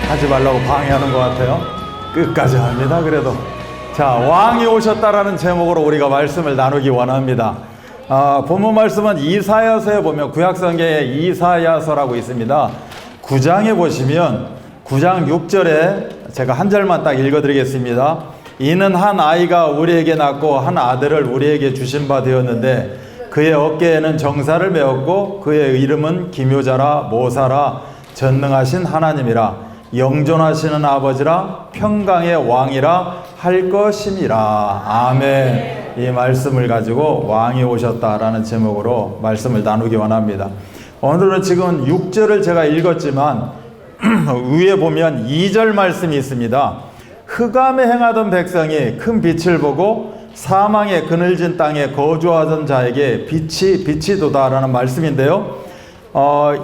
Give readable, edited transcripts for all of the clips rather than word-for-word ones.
하지 말라고 방해하는 것 같아요. 끝까지 합니다. 그래도 자, 왕이 오셨다라는 제목으로 우리가 말씀을 나누기 원합니다. 본문 말씀은 이사야서에 보면 구약성경에 이사야서라고 있습니다. 9장에 보시면 9장 6절에 제가 한 절만 딱 읽어드리겠습니다. 이는 한 아이가 우리에게 낳고 한 아들을 우리에게 주신 바 되었는데 그의 어깨에는 정사를 메었고 그의 이름은 기묘자라 모사라 전능하신 하나님이라 영존하시는 아버지라 평강의 왕이라 할 것임이라. 아멘. 이 말씀을 가지고 왕이 오셨다라는 제목으로 말씀을 나누기 원합니다. 오늘은 지금 6절을 제가 읽었지만 위에 보면 2절 말씀이 있습니다. 흑암에 행하던 백성이 큰 빛을 보고 사망의 그늘진 땅에 거주하던 자에게 빛이 도다라는 말씀인데요.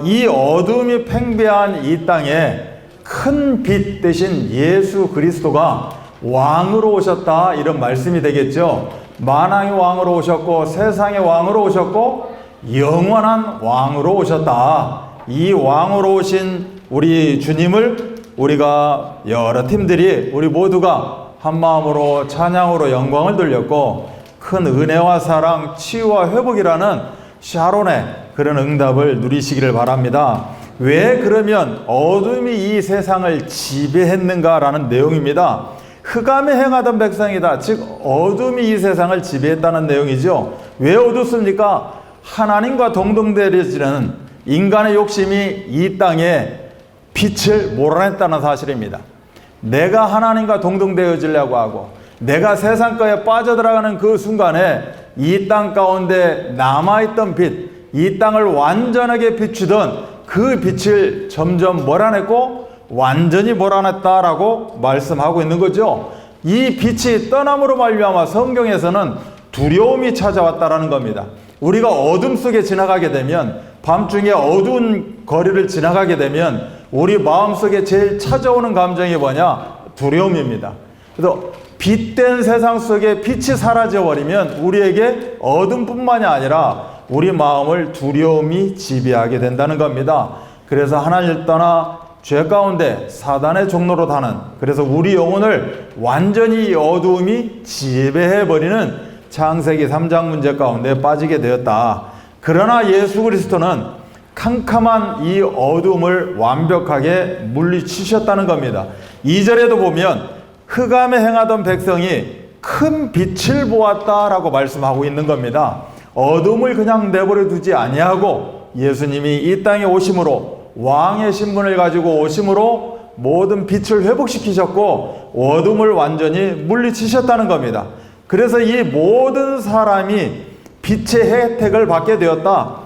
이 어둠이 팽배한 이 땅에 큰 빛 대신 예수 그리스도가 왕으로 오셨다, 이런 말씀이 되겠죠. 만왕의 왕으로 오셨고 세상의 왕으로 오셨고 영원한 왕으로 오셨다. 이 왕으로 오신 우리 주님을 우리가 여러 팀들이 우리 모두가 한 마음으로 찬양으로 영광을 돌렸고 큰 은혜와 사랑, 치유와 회복이라는 샤론의 그런 응답을 누리시기를 바랍니다. 왜 그러면 어둠이 이 세상을 지배했는가라는 내용입니다. 흑암에 행하던 백성이다. 즉 어둠이 이 세상을 지배했다는 내용이죠. 왜 어둡습니까? 하나님과 동등되어지는 인간의 욕심이 이 땅에 빛을 몰아냈다는 사실입니다. 내가 하나님과 동등되어지려고 하고 내가 세상 거에 빠져들어가는 그 순간에 이 땅 가운데 남아있던 빛, 이 땅을 완전하게 비추던 그 빛을 점점 몰아냈고 완전히 몰아냈다라고 말씀하고 있는 거죠. 이 빛이 떠남으로 말미암아 성경에서는 두려움이 찾아왔다라는 겁니다. 우리가 어둠 속에 지나가게 되면, 밤중에 어두운 거리를 지나가게 되면 우리 마음속에 제일 찾아오는 감정이 뭐냐? 두려움입니다. 그래서 빛된 세상 속에 빛이 사라져버리면 우리에게 어둠뿐만이 아니라 우리 마음을 두려움이 지배하게 된다는 겁니다. 그래서 하나님을 떠나 죄 가운데 사단의 종로로 타는, 그래서 우리 영혼을 완전히 이 어두움이 지배해버리는 창세기 3장 문제 가운데 빠지게 되었다. 그러나 예수 그리스도는 캄캄한 이 어둠을 완벽하게 물리치셨다는 겁니다. 2절에도 보면 흑암에 행하던 백성이 큰 빛을 보았다라고 말씀하고 있는 겁니다. 어둠을 그냥 내버려 두지 아니하고 예수님이 이 땅에 오심으로, 왕의 신분을 가지고 오심으로 모든 빛을 회복시키셨고 어둠을 완전히 물리치셨다는 겁니다. 그래서 이 모든 사람이 빛의 혜택을 받게 되었다.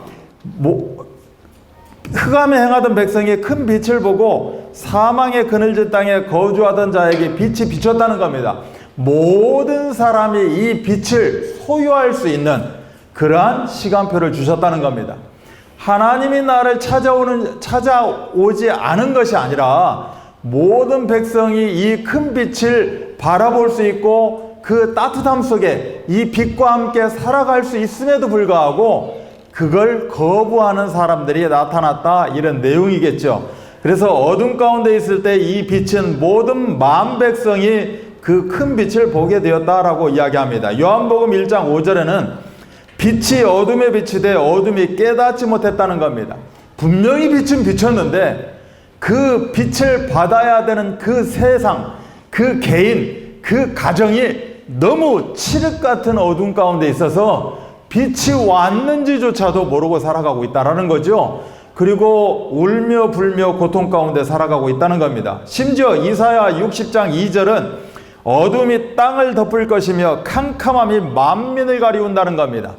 흑암에 행하던 백성이 큰 빛을 보고 사망의 그늘진 땅에 거주하던 자에게 빛이 비쳤다는 겁니다. 모든 사람이 이 빛을 소유할 수 있는 그러한 시간표를 주셨다는 겁니다. 하나님이 나를 찾아오지 않은 것이 아니라 모든 백성이 이 큰 빛을 바라볼 수 있고 그 따뜻함 속에 이 빛과 함께 살아갈 수 있음에도 불구하고 그걸 거부하는 사람들이 나타났다, 이런 내용이겠죠. 그래서 어둠 가운데 있을 때 이 빛은 모든 만 백성이 그 큰 빛을 보게 되었다라고 이야기합니다. 요한복음 1장 5절에는 빛이 어둠에 비치되 어둠이 깨닫지 못했다는 겁니다. 분명히 빛은 비쳤는데 그 빛을 받아야 되는 그 세상, 그 개인, 그 가정이 너무 칠흑 같은 어둠 가운데 있어서 빛이 왔는지조차도 모르고 살아가고 있다는 거죠. 그리고 울며 불며 고통 가운데 살아가고 있다는 겁니다. 심지어 이사야 60장 2절은 어둠이 땅을 덮을 것이며 캄캄함이 만민을 가리운다는 겁니다.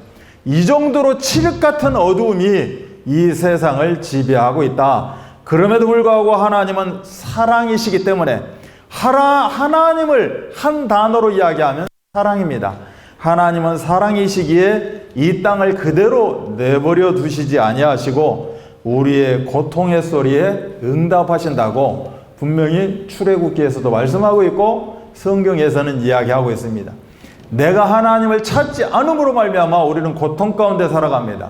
이 정도로 칠흑 같은 어두움이 이 세상을 지배하고 있다. 그럼에도 불구하고 하나님은 사랑이시기 때문에 하나님을 한 단어로 이야기하면 사랑입니다. 하나님은 사랑이시기에 이 땅을 그대로 내버려 두시지 아니하시고 우리의 고통의 소리에 응답하신다고 분명히 출애굽기에서도 말씀하고 있고 성경에서는 이야기하고 있습니다. 내가 하나님을 찾지 않음으로 말미암아 우리는 고통 가운데 살아갑니다.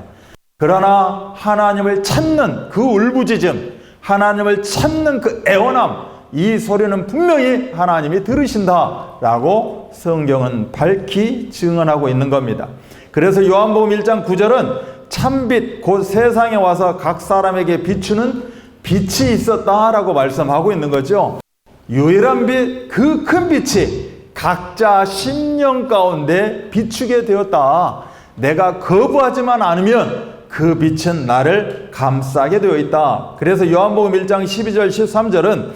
그러나 하나님을 찾는 그 울부짖음, 하나님을 찾는 그 애원함, 이 소리는 분명히 하나님이 들으신다라고 성경은 밝히 증언하고 있는 겁니다. 그래서 요한복음 1장 9절은 참빛 곧 세상에 와서 각 사람에게 비추는 빛이 있었다라고 말씀하고 있는 거죠. 유일한 빛, 그 큰 빛이 각자 심령 가운데 비추게 되었다. 내가 거부하지만 않으면 그 빛은 나를 감싸게 되어 있다. 그래서 요한복음 1장 12절 13절은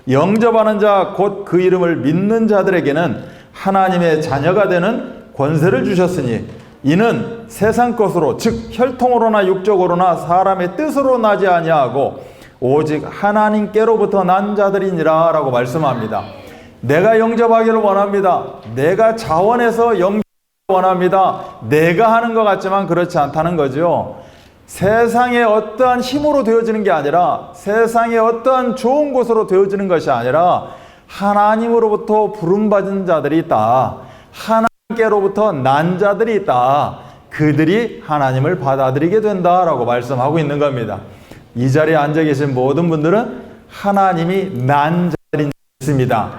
영접하는 자 곧 그 이름을 믿는 자들에게는 하나님의 자녀가 되는 권세를 주셨으니 이는 세상 것으로 즉 혈통으로나 육적으로나 사람의 뜻으로 나지 아니하고 오직 하나님께로부터 난 자들이니라 라고 말씀합니다. 내가 영접하기를 원합니다. 내가 자원해서 영접하기를 원합니다. 내가 하는 것 같지만 그렇지 않다는 거죠. 세상의 어떠한 힘으로 되어지는 게 아니라 세상의 어떠한 좋은 곳으로 되어지는 것이 아니라 하나님으로부터 부름받은 자들이 있다. 하나님께로부터 난 자들이 있다. 그들이 하나님을 받아들이게 된다라고 말씀하고 있는 겁니다. 이 자리에 앉아 계신 모든 분들은 하나님이 난 자들인 있습니다.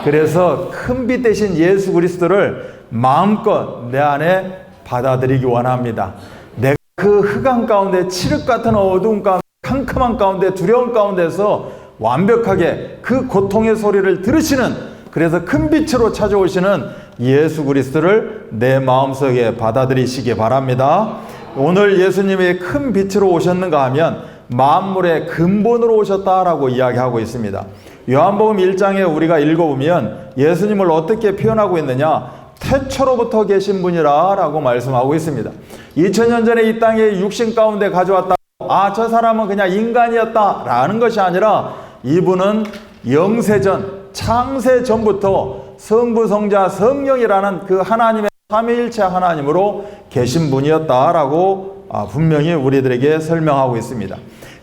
그래서 큰 빛 대신 예수 그리스도를 마음껏 내 안에 받아들이기 원합니다. 내가 그 흑암 가운데 칠흑 같은 어두운 가운데 캄캄한 가운데 두려움 가운데서 완벽하게 그 고통의 소리를 들으시는, 그래서 큰 빛으로 찾아오시는 예수 그리스도를 내 마음속에 받아들이시기 바랍니다. 오늘 예수님이 큰 빛으로 오셨는가 하면 만물의 근본으로 오셨다라고 이야기하고 있습니다. 요한복음 1장에 우리가 읽어보면 예수님을 어떻게 표현하고 있느냐, 태초로부터 계신 분이라 라고 말씀하고 있습니다. 2000년 전에 이 땅에 육신 가운데 가져왔다, 저 사람은 그냥 인간이었다 라는 것이 아니라 이분은 영세전 창세 전부터 성부 성자 성령이라는 그 하나님의 삼위일체 하나님으로 계신 분이었다라고 분명히 우리들에게 설명하고 있습니다.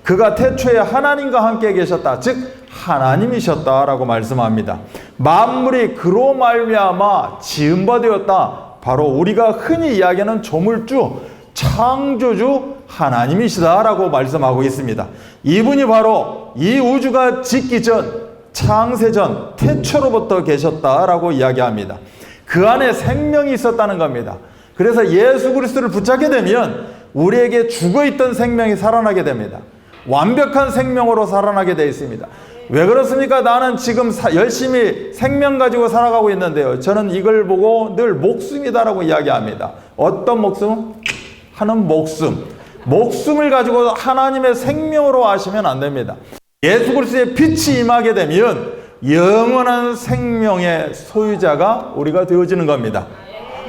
그가 태초에 하나님과 함께 계셨다, 즉 하나님이셨다라고 말씀합니다. 만물이 그로 말미암아 지은 바 되었다. 바로 우리가 흔히 이야기하는 조물주, 창조주 하나님이시다라고 말씀하고 있습니다. 이분이 바로 이 우주가 짓기 전, 창세전, 태초로부터 계셨다라고 이야기합니다. 그 안에 생명이 있었다는 겁니다. 그래서 예수 그리스도를 붙잡게 되면 우리에게 죽어있던 생명이 살아나게 됩니다. 완벽한 생명으로 살아나게 되어 있습니다. 왜 그렇습니까? 나는 지금 열심히 생명 가지고 살아가고 있는데요, 저는 이걸 보고 늘 목숨이다라고 이야기합니다. 어떤 목숨? 하는 목숨. 목숨을 가지고 하나님의 생명으로 하시면 안 됩니다. 예수 그리스도의 빛이 임하게 되면 영원한 생명의 소유자가 우리가 되어지는 겁니다.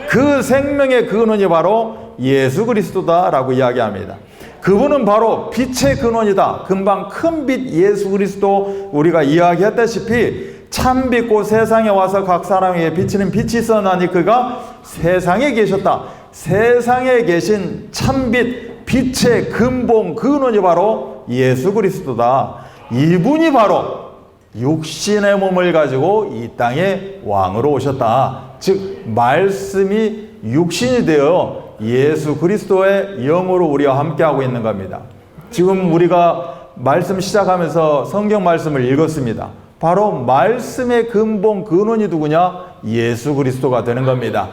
그 생명의 근원이 바로 예수 그리스도다라고 이야기합니다. 그분은 바로 빛의 근원이다. 금방 큰 빛 예수 그리스도 우리가 이야기했다시피 참빛 곧 세상에 와서 각 사람에게 비치는 빛이 있었나니 그가 세상에 계셨다. 세상에 계신 참빛 빛의 근본 근원이 바로 예수 그리스도다. 이분이 바로 육신의 몸을 가지고 이 땅에 왕으로 오셨다. 즉 말씀이 육신이 되어 예수 그리스도의 영으로 우리와 함께하고 있는 겁니다. 지금 우리가 말씀 시작하면서 성경 말씀을 읽었습니다. 바로 말씀의 근본 근원이 누구냐? 예수 그리스도가 되는 겁니다.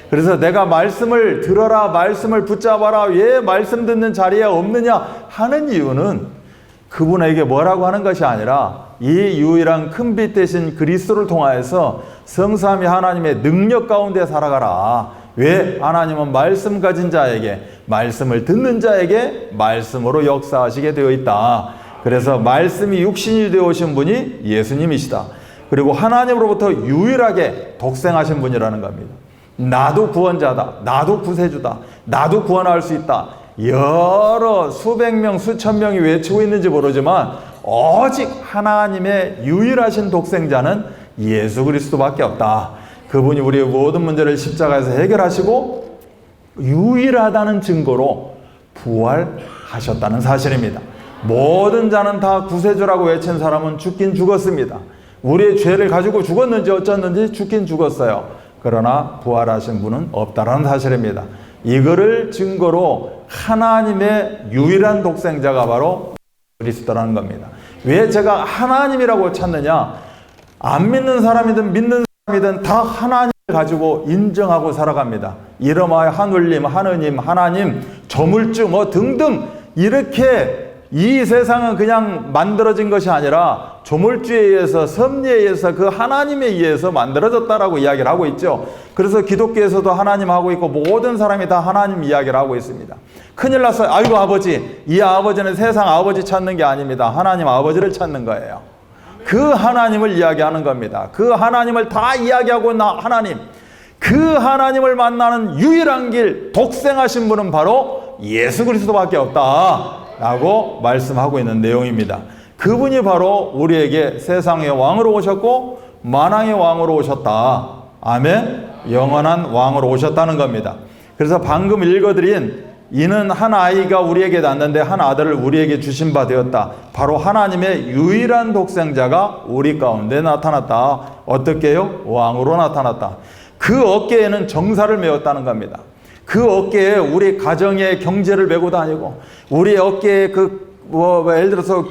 그래서 내가 말씀을 들어라, 말씀을 붙잡아라, 왜 말씀 듣는 자리에 없느냐 하는 이유는 그분에게 뭐라고 하는 것이 아니라 이 유일한 큰 빛 대신 그리스도를 통하여서 성삼위 하나님의 능력 가운데 살아가라. 왜? 하나님은 말씀 가진 자에게, 말씀을 듣는 자에게 말씀으로 역사하시게 되어 있다. 그래서 말씀이 육신이 되어 오신 분이 예수님이시다. 그리고 하나님으로부터 유일하게 독생하신 분이라는 겁니다. 나도 구원자다, 나도 구세주다, 나도 구원할 수 있다. 여러 수백 명, 수천 명이 외치고 있는지 모르지만 오직 하나님의 유일하신 독생자는 예수 그리스도밖에 없다. 그분이 우리의 모든 문제를 십자가에서 해결하시고 유일하다는 증거로 부활하셨다는 사실입니다. 모든 자는 다 구세주라고 외친 사람은 죽긴 죽었습니다. 우리의 죄를 가지고 죽었는지 어쩌는지 죽긴 죽었어요. 그러나 부활하신 분은 없다라는 사실입니다. 이거를 증거로 하나님의 유일한 독생자가 바로 그리스도라는 겁니다. 왜 제가 하나님이라고 찾느냐? 안 믿는 사람이든 믿는 사람이든 다 하나님을 가지고 인정하고 살아갑니다. 이름하여 하늘님, 하느님, 하나님, 저물주 뭐 등등 이렇게 이 세상은 그냥 만들어진 것이 아니라 조물주에 의해서, 섭리에 의해서, 그 하나님에 의해서 만들어졌다라고 이야기를 하고 있죠. 그래서 기독교에서도 하나님 하고 있고 모든 사람이 다 하나님 이야기를 하고 있습니다. 큰일 났어요. 아이고 아버지, 이 아버지는 세상 아버지 찾는 게 아닙니다. 하나님 아버지를 찾는 거예요. 그 하나님을 이야기하는 겁니다. 그 하나님을 다 이야기하고 있는 하나님, 그 하나님을 만나는 유일한 길, 독생하신 분은 바로 예수 그리스도밖에 없다 라고 말씀하고 있는 내용입니다. 그분이 바로 우리에게 세상의 왕으로 오셨고 만왕의 왕으로 오셨다. 아멘. 영원한 왕으로 오셨다는 겁니다. 그래서 방금 읽어드린 이는 한 아이가 우리에게 낳는데 한 아들을 우리에게 주신 바 되었다. 바로 하나님의 유일한 독생자가 우리 가운데 나타났다. 어떻게요? 왕으로 나타났다. 그 어깨에는 정사를 메었다는 겁니다. 그 어깨에 우리 가정의 경제를 메고 다니고, 우리 어깨에 예를 들어서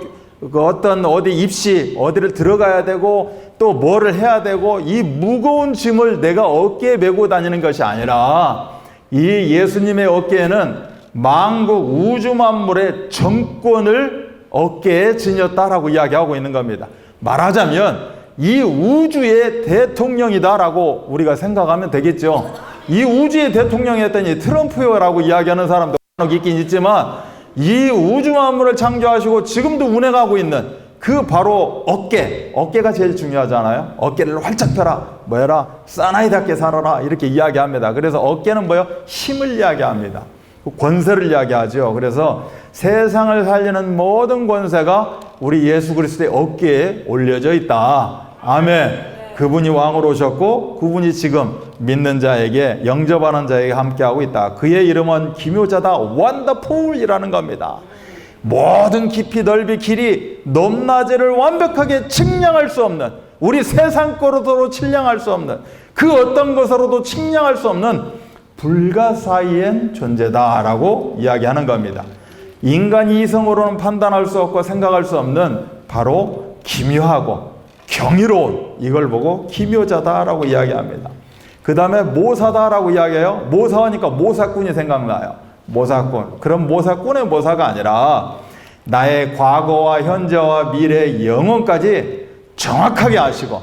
어떤 어디 입시, 어디를 들어가야 되고, 또 뭐를 해야 되고, 이 무거운 짐을 내가 어깨에 메고 다니는 것이 아니라, 이 예수님의 어깨에는 만국 우주 만물의 정권을 어깨에 지녔다라고 이야기하고 있는 겁니다. 말하자면, 이 우주의 대통령이다라고 우리가 생각하면 되겠죠. 이 우주의 대통령이 했더니 트럼프요라고 이야기하는 사람도 있긴 있지만, 이 우주 만물을 창조하시고 지금도 운행하고 있는 그 바로 어깨가 제일 중요하잖아요. 어깨를 활짝 펴라, 뭐해라, 사나이답게 살아라, 이렇게 이야기합니다. 그래서 어깨는 뭐요? 힘을 이야기합니다. 권세를 이야기하죠. 그래서 세상을 살리는 모든 권세가 우리 예수 그리스도의 어깨에 올려져 있다. 아멘. 그분이 왕으로 오셨고 그분이 지금 믿는 자에게, 영접하는 자에게 함께하고 있다. 그의 이름은 기묘자다, 원더풀이라는 겁니다. 모든 깊이 넓이 길이 높낮이를 완벽하게 측량할 수 없는, 우리 세상 거로도 측량할 수 없는, 그 어떤 것으로도 측량할 수 없는 불가사의한 존재다라고 이야기하는 겁니다. 인간이 이성으로는 판단할 수 없고 생각할 수 없는 바로 기묘하고 경이로운, 이걸 보고 기묘자다라고 이야기합니다. 그 다음에 모사다라고 이야기해요. 모사하니까 모사꾼이 생각나요. 모사꾼. 그럼 모사꾼의 모사가 아니라 나의 과거와 현재와 미래, 영원까지 정확하게 아시고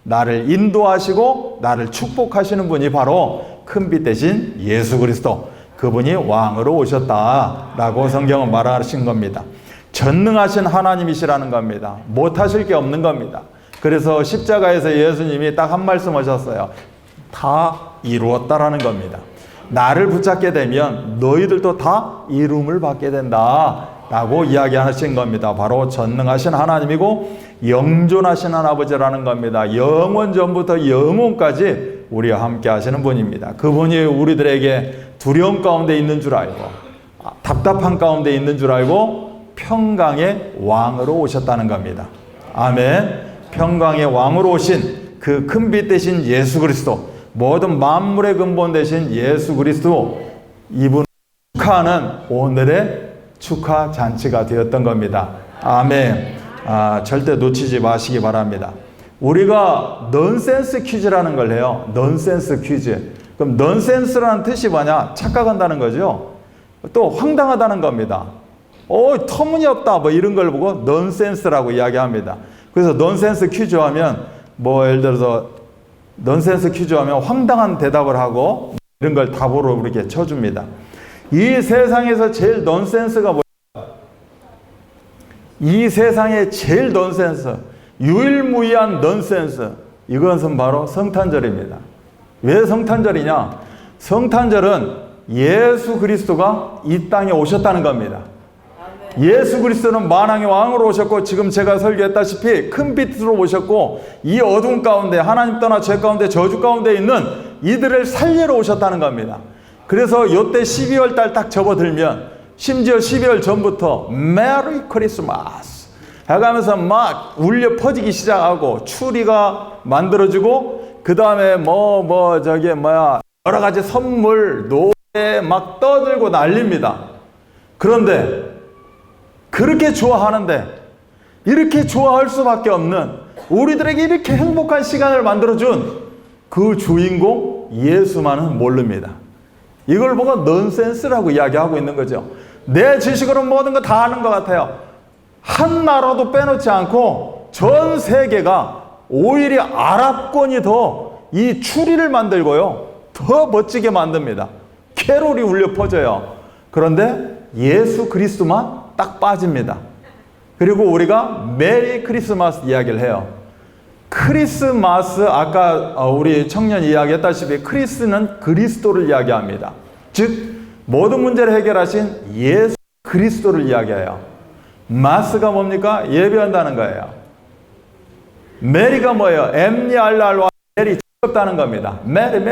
나를 인도하시고 나를 축복하시는 분이 바로 큰빛 대신 예수 그리스도, 그분이 왕으로 오셨다라고 성경은 말하신 겁니다. 전능하신 하나님이시라는 겁니다. 못하실 게 없는 겁니다. 그래서 십자가에서 예수님이 딱 한 말씀 하셨어요. 다 이루었다라는 겁니다. 나를 붙잡게 되면 너희들도 다 이름을 받게 된다 라고 이야기하신 겁니다. 바로 전능하신 하나님이고 영존하신 아버지라는 겁니다. 영원 전부터 영원까지 우리와 함께 하시는 분입니다. 그분이 우리들에게 두려움 가운데 있는 줄 알고, 답답한 가운데 있는 줄 알고 평강의 왕으로 오셨다는 겁니다. 아멘. 평강의 왕으로 오신 그 큰빛 대신 예수 그리스도, 모든 만물의 근본 대신 예수 그리스도, 이분을 축하하는 오늘의 축하 잔치가 되었던 겁니다. 아멘. 절대 놓치지 마시기 바랍니다. 우리가 넌센스 퀴즈라는 걸 해요. 넌센스 퀴즈. 그럼 넌센스라는 뜻이 뭐냐? 착각한다는 거죠. 또 황당하다는 겁니다. 터무니없다 뭐 이런 걸 보고 넌센스라고 이야기합니다. 그래서 넌센스 퀴즈 하면 뭐 예를 들어서 넌센스 퀴즈 하면 황당한 대답을 하고 이런 걸 답으로 이렇게 쳐줍니다. 이 세상에서 제일 넌센스가 뭐예요? 이 세상의 제일 넌센스, 유일무이한 넌센스, 이것은 바로 성탄절입니다. 왜 성탄절이냐? 성탄절은 예수 그리스도가 이 땅에 오셨다는 겁니다. 예수 그리스도는 만왕의 왕으로 오셨고, 지금 제가 설교했다시피 큰 빛으로 오셨고, 이 어두운 가운데, 하나님 떠나 죄 가운데, 저주 가운데 있는 이들을 살리러 오셨다는 겁니다. 그래서 요때 12월 달 딱 접어들면, 심지어 12월 전부터 메리 크리스마스 해가면서 막 울려 퍼지기 시작하고, 추리가 만들어지고, 그 다음에 여러 가지 선물, 노래 막 떠들고 난립니다. 그런데 그렇게 좋아하는데 이렇게 좋아할 수밖에 없는, 우리들에게 이렇게 행복한 시간을 만들어준 그 주인공 예수만은 모릅니다. 이걸 보고 넌센스라고 이야기하고 있는 거죠. 내 지식으로 모든 거 다 아는 것 같아요. 한 나라도 빼놓지 않고 전 세계가 오히려 아랍권이 더 이 추리를 만들고요, 더 멋지게 만듭니다. 캐롤이 울려 퍼져요. 그런데 예수 그리스도만 딱 빠집니다. 그리고 우리가 메리 크리스마스 이야기를 해요. 크리스마스, 아까 우리 청년이 이야기했다시피 크리스는 그리스도를 이야기합니다. 즉 모든 문제를 해결하신 예수 그리스도를 이야기해요. 마스가 뭡니까? 예배한다는 거예요. 메리가 뭐예요? 엠니알랄와 메리, 즐겁다는 겁니다. 메리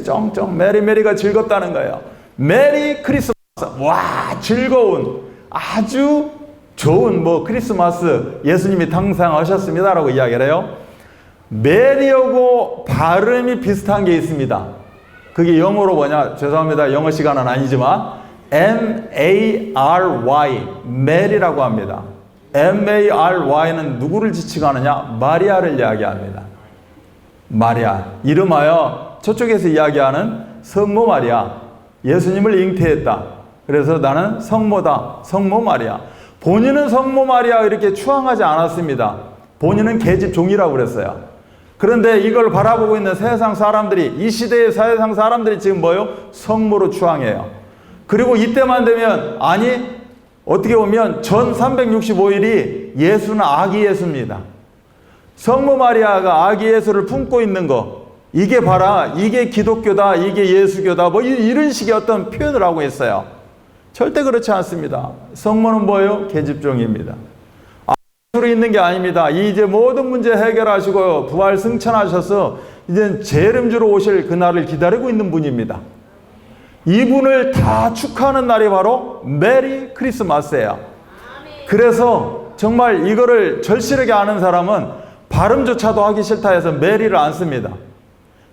쩡쩡 메리가 즐겁다는 거예요. 메리 크리스마스, 와 즐거운, 아주 좋은 크리스마스 예수님이 탄생하셨습니다라고 이야기를 해요. 메리하고 발음이 비슷한 게 있습니다. 그게 영어로 뭐냐? 죄송합니다. 영어 시간은 아니지만 M-A-R-Y, 메리라고 합니다. M-A-R-Y는 누구를 지칭하느냐? 마리아를 이야기합니다. 마리아, 이름하여 저쪽에서 이야기하는 성모 마리아, 예수님을 잉태했다. 그래서 나는 성모다, 성모 마리아. 본인은 성모 마리아 이렇게 추앙하지 않았습니다. 본인은 계집종이라고 그랬어요. 그런데 이걸 바라보고 있는 세상 사람들이, 이 시대의 세상 사람들이 지금 뭐예요? 성모로 추앙해요. 그리고 이때만 되면, 아니 어떻게 보면 전 365일이 예수는 아기 예수입니다. 성모 마리아가 아기 예수를 품고 있는 거, 이게 봐라, 이게 기독교다, 이게 예수교다, 이런 식의 어떤 표현을 하고 있어요. 절대 그렇지 않습니다. 성모는 뭐예요? 계집종입니다. 아기로 있는 게 아닙니다. 이제 모든 문제 해결하시고 부활 승천하셔서 이제 재림주로 오실 그날을 기다리고 있는 분입니다. 이분을 다 축하하는 날이 바로 메리 크리스마스예요. 그래서 정말 이거를 절실하게 아는 사람은 발음조차도 하기 싫다 해서 메리를 안 씁니다.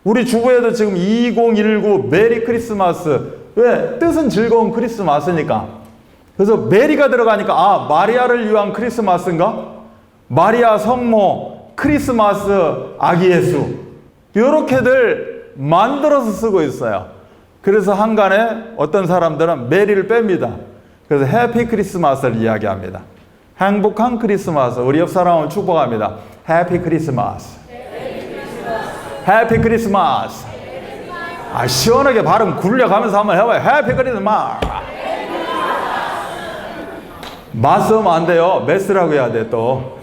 우리 주부에도 지금 2019 메리 크리스마스, 왜? 뜻은 즐거운 크리스마스니까. 그래서 메리가 들어가니까 마리아를 위한 크리스마스인가? 마리아 성모 크리스마스 아기 예수, 이렇게들 만들어서 쓰고 있어요. 그래서 한간에 어떤 사람들은 메리를 뺍니다. 그래서 해피 크리스마스를 이야기합니다. 행복한 크리스마스. 우리 옆 사람을 축복합니다. 해피 크리스마스. 해피 크리스마스. 시원하게 발음 굴려가면서 한번 해봐요. 해피 크리스마스. 마스하면 안 돼요. 메스라고 해야 돼. 또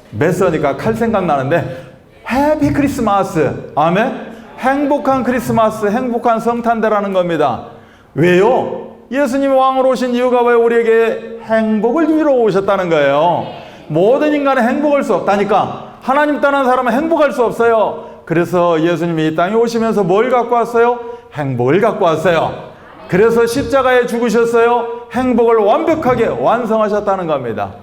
메스니까 칼 생각나는데, 해피 크리스마스. 아멘. 행복한 크리스마스, 행복한 성탄대라는 겁니다. 왜요? 예수님이 왕으로 오신 이유가 왜 우리에게 행복을 주러 오셨다는 거예요. 모든 인간은 행복할 수 없다니까. 하나님 떠난 사람은 행복할 수 없어요. 그래서 예수님이 이 땅에 오시면서 뭘 갖고 왔어요? 행복을 갖고 왔어요. 그래서 십자가에 죽으셨어요. 행복을 완벽하게 완성하셨다는 겁니다.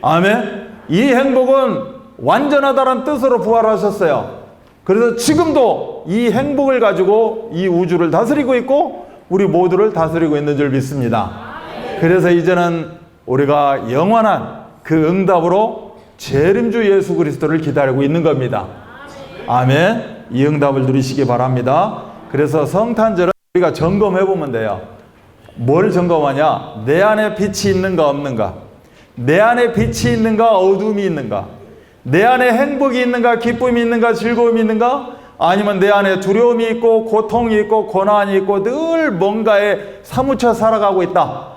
아멘. 이 행복은 완전하다는 뜻으로 부활하셨어요. 그래서 지금도 이 행복을 가지고 이 우주를 다스리고 있고 우리 모두를 다스리고 있는 줄 믿습니다. 그래서 이제는 우리가 영원한 그 응답으로 재림주 예수 그리스도를 기다리고 있는 겁니다. 아멘. 이 응답을 누리시기 바랍니다. 그래서 성탄절은 우리가 점검해 보면 돼요. 뭘 점검하냐? 내 안에 빛이 있는가 없는가? 내 안에 빛이 있는가 어둠이 있는가? 내 안에 행복이 있는가, 기쁨이 있는가, 즐거움이 있는가? 아니면 내 안에 두려움이 있고 고통이 있고 고난이 있고 늘 뭔가에 사무쳐 살아가고 있다.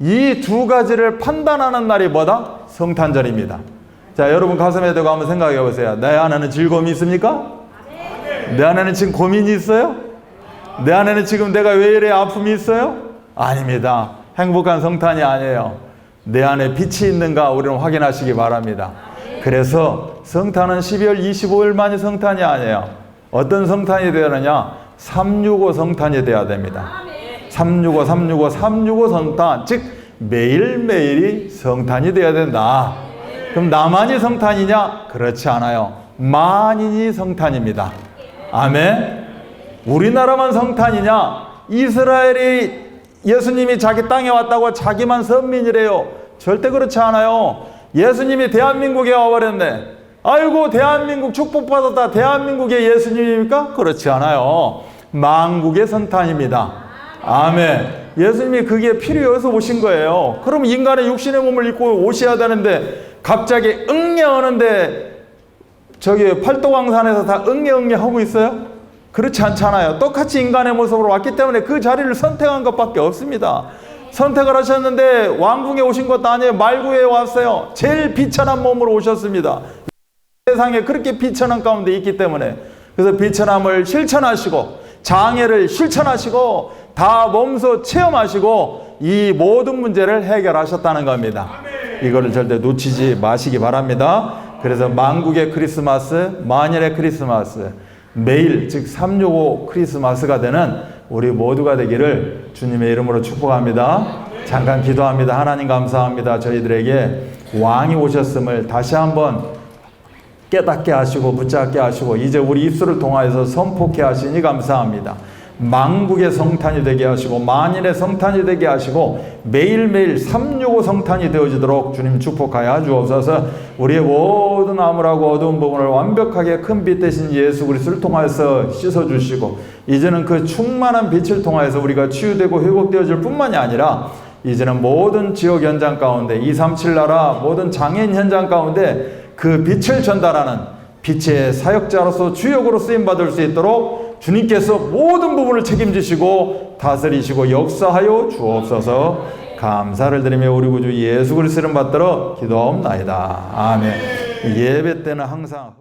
이 두 가지를 판단하는 날이 뭐다? 성탄절입니다. 자, 여러분 가슴에 대고 한번 생각해 보세요. 내 안에는 즐거움이 있습니까? 내 안에는 지금 고민이 있어요? 내 안에는 지금 내가 왜 이래 아픔이 있어요? 아닙니다. 행복한 성탄이 아니에요. 내 안에 빛이 있는가 우리는 확인하시기 바랍니다. 그래서 성탄은 12월 25일만이 성탄이 아니에요. 어떤 성탄이 되느냐? 365 성탄이 돼야 됩니다. 365 성탄, 즉 매일매일이 성탄이 되어야 된다. 그럼 나만이 성탄이냐? 그렇지 않아요. 만인이 성탄입니다. 아멘. 우리나라만 성탄이냐? 이스라엘이 예수님이 자기 땅에 왔다고 자기만 선민이래요. 절대 그렇지 않아요. 예수님이 대한민국에 와버렸네. 아이고 대한민국 축복받았다. 대한민국의 예수님입니까? 그렇지 않아요. 만국의 성탄입니다. 아멘. 예수님이 그게 필요해서 오신 거예요. 그럼 인간의 육신의 몸을 입고 오셔야 되는데 갑자기 응애하는데 저기 팔도강산에서 다 응애 하고 있어요? 그렇지 않잖아요. 똑같이 인간의 모습으로 왔기 때문에 그 자리를 선택한 것밖에 없습니다. 선택을 하셨는데 왕궁에 오신 것도 아니에요. 말구에 왔어요. 제일 비천한 몸으로 오셨습니다. 세상에 그렇게 비천한 가운데 있기 때문에 그래서 비천함을 실천하시고 장애를 실천하시고 다 몸소 체험하시고 이 모든 문제를 해결하셨다는 겁니다. 이거를 절대 놓치지 마시기 바랍니다. 그래서 만국의 크리스마스, 만일의 크리스마스, 매일 즉 365 크리스마스가 되는 우리 모두가 되기를 주님의 이름으로 축복합니다. 잠깐 기도합니다. 하나님 감사합니다. 저희들에게 왕이 오셨음을 다시 한번 깨닫게 하시고 붙잡게 하시고 이제 우리 입술을 통하여서 선포케 하시니 감사합니다. 만국의 성탄이 되게 하시고 만일의 성탄이 되게 하시고 매일매일 365 성탄이 되어지도록 주님 축복하여 주옵소서. 우리의 모든 암울하고 어두운 부분을 완벽하게 큰 빛 대신 예수 그리스도를 통하여서 씻어주시고 이제는 그 충만한 빛을 통하여서 우리가 치유되고 회복되어질 뿐만이 아니라 이제는 모든 지역 현장 가운데 237 나라 모든 장애인 현장 가운데 그 빛을 전달하는 빛의 사역자로서 주역으로 쓰임받을 수 있도록 주님께서 모든 부분을 책임지시고 다스리시고 역사하여 주옵소서. 감사를 드리며 우리 구주 예수 그리스도를 받들어 기도하옵나이다. 아멘. 예배 때는 항상